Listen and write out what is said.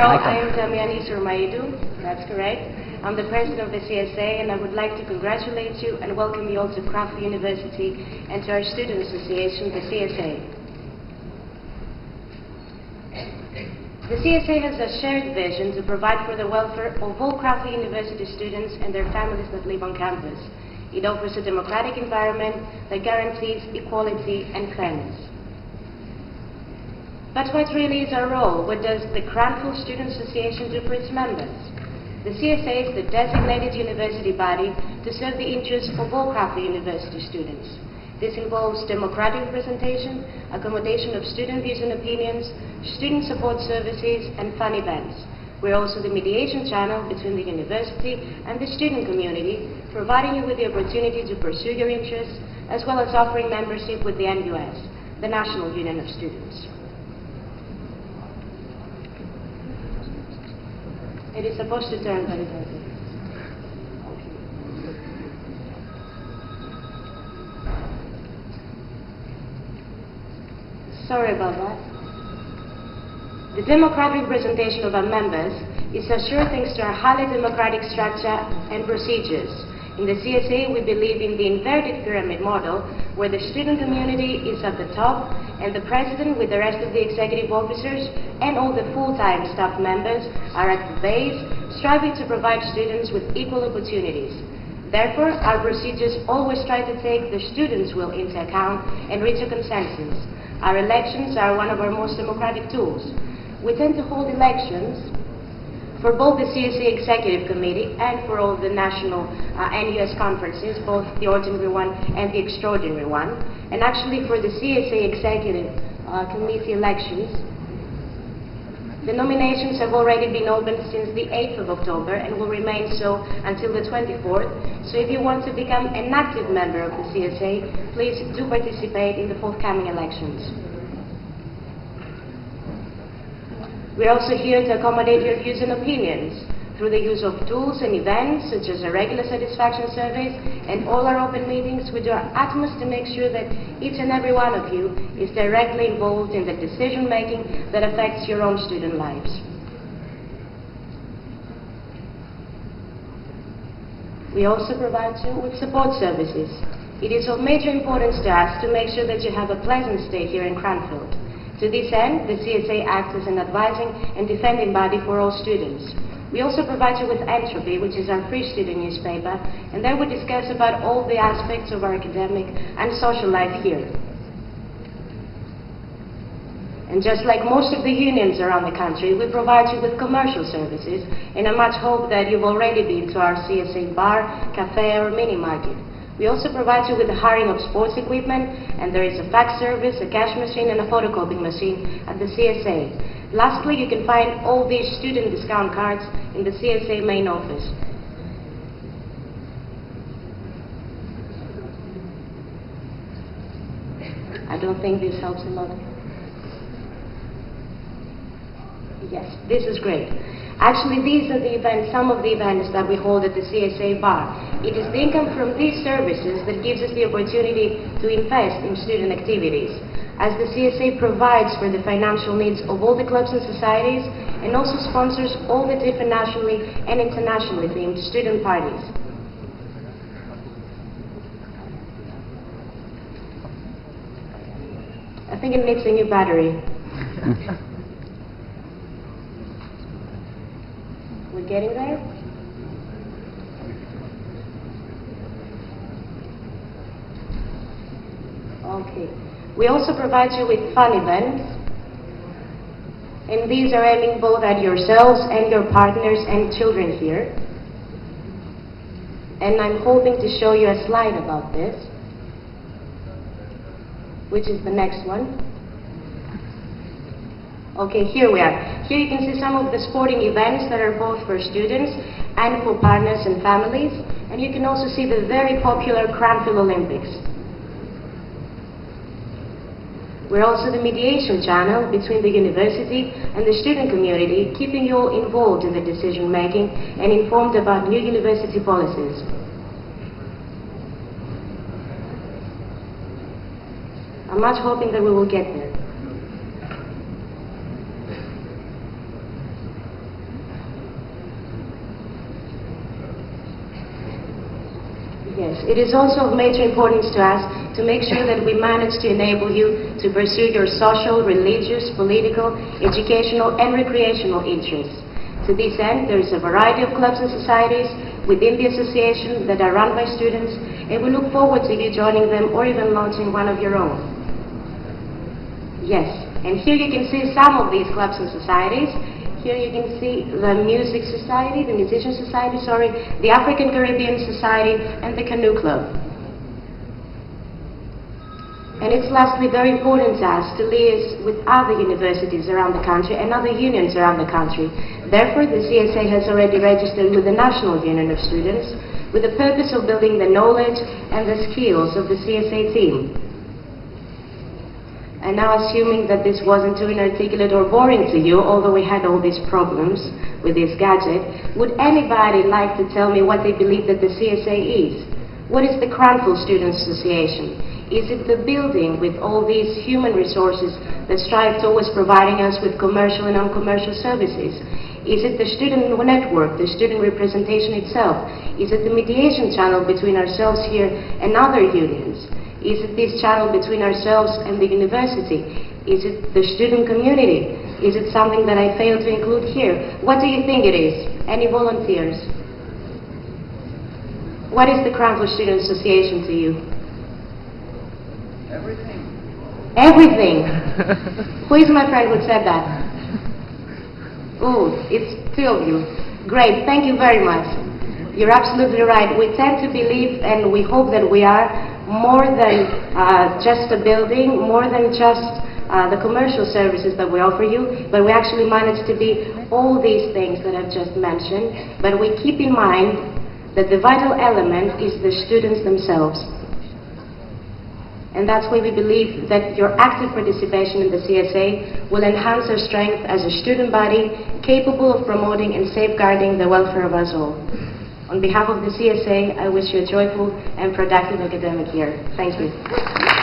all, I am Damiani Sourmaidou, that's correct. I'm the president of the CSA, and I would like to congratulate you and welcome you all to Cranfield University and to our student association, the CSA. The CSA has a shared vision to provide for the welfare of all Cranfield University students and their families that live on campus. It offers a democratic environment that guarantees equality and fairness. But what really is our role? What does the Cranfield Student Association do for its members? The CSA is the designated university body to serve the interests of all Cranfield University students. This involves democratic representation, accommodation of student views and opinions, student support services, and fun events. We're also the mediation channel between the university and the student community, providing you with the opportunity to pursue your interests, as well as offering membership with the NUS, the National Union of Students. It is supposed to turn, but it doesn't. Sorry about that. The democratic representation of our members is assured thanks to our highly democratic structure and procedures. In the CSA, we believe in the inverted pyramid model, where the student community is at the top, and the president, with the rest of the executive officers and all the full-time staff members, are at the base, striving to provide students with equal opportunities. Therefore, our procedures always try to take the students' will into account and reach a consensus. Our elections are one of our most democratic tools. We tend to hold elections for both the CSA Executive Committee and for all the national NUS conferences, both the ordinary one and the extraordinary one. And actually for the CSA Executive Committee elections, the nominations have already been opened since the 8th of October and will remain so until the 24th. So if you want to become an active member of the CSA, please do participate in the forthcoming elections. We're also here to accommodate your views and opinions through the use of tools and events such as our regular satisfaction surveys and all our open meetings. We do our utmost to make sure that each and every one of you is directly involved in the decision making that affects your own student lives. We also provide you with support services. It is of major importance to us to make sure that you have a pleasant stay here in Cranfield. To this end, the CSA acts as an advising and defending body for all students. We also provide you with Entropy, which is our free student newspaper, and there we discuss about all the aspects of our academic and social life here. And just like most of the unions around the country, we provide you with commercial services, and I much hope that you've already been to our CSA bar, cafe, or mini market. We also provide you with the hiring of sports equipment, and there is a fax service, a cash machine, and a photocopying machine at the CSA. Lastly, you can find all these student discount cards in the CSA main office. I don't think this helps a lot. Yes, this is great. Actually, these are the events, some of the events that we hold at the CSA bar. It is the income from these services that gives us the opportunity to invest in student activities, as the CSA provides for the financial needs of all the clubs and societies and also sponsors all the different nationally and internationally themed student parties. I think it needs a new battery. We're getting there? Okay. We also provide you with fun events, and these are aiming both at yourselves and your partners and children here. And I'm hoping to show you a slide about this, which is the next one. Okay, here we are. Here you can see some of the sporting events that are both for students and for partners and families. And you can also see the very popular Cranfield Olympics. We're also the mediation channel between the university and the student community, keeping you all involved in the decision making and informed about new university policies. I'm much hoping that we will get there. students, it is also of major importance to us to make sure that we manage to enable you to pursue your social, religious, political, educational, and recreational interests. To this end, there is a variety of clubs and societies within the association that are run by students, and we look forward to you joining them or even launching one of your own. Yes, and here you can see some of these clubs and societies. Here you can see the Music Society, the Musician Society, sorry, the African Caribbean Society, and the Canoe Club. And it's lastly very important to us to liaise with other universities around the country and other unions around the country. Therefore, the CSA has already registered with the National Union of Students with the purpose of building the knowledge and the skills of the CSA team. And now, assuming that this wasn't too inarticulate or boring to you, although we had all these problems with this gadget, would anybody like to tell me what they believe that the CSA is? What is the Cranfield Student Association? Is it the building with all these human resources that strive towards providing us with commercial and non-commercial services? Is it the student network, the student representation itself? Is it the mediation channel between ourselves here and other unions? Is it this channel between ourselves and the university? Is it the student community? Is it something that I failed to include here? What do you think it is? Any volunteers? What is the Cranfield Student Association to you? Everything. Everything? Who is my friend who said that? Oh, it's two of you. Great, thank you very much. You're absolutely right. We tend to believe, and we hope that we are, more than just a building, more than just the commercial services that we offer you, but we actually manage to be all these things that I've just mentioned, but we keep in mind that the vital element is the students themselves. And that's why we believe that your active participation in the CSA will enhance our strength as a student body capable of promoting and safeguarding the welfare of us all. On behalf of the CSA, I wish you a joyful and productive academic year. Thank you.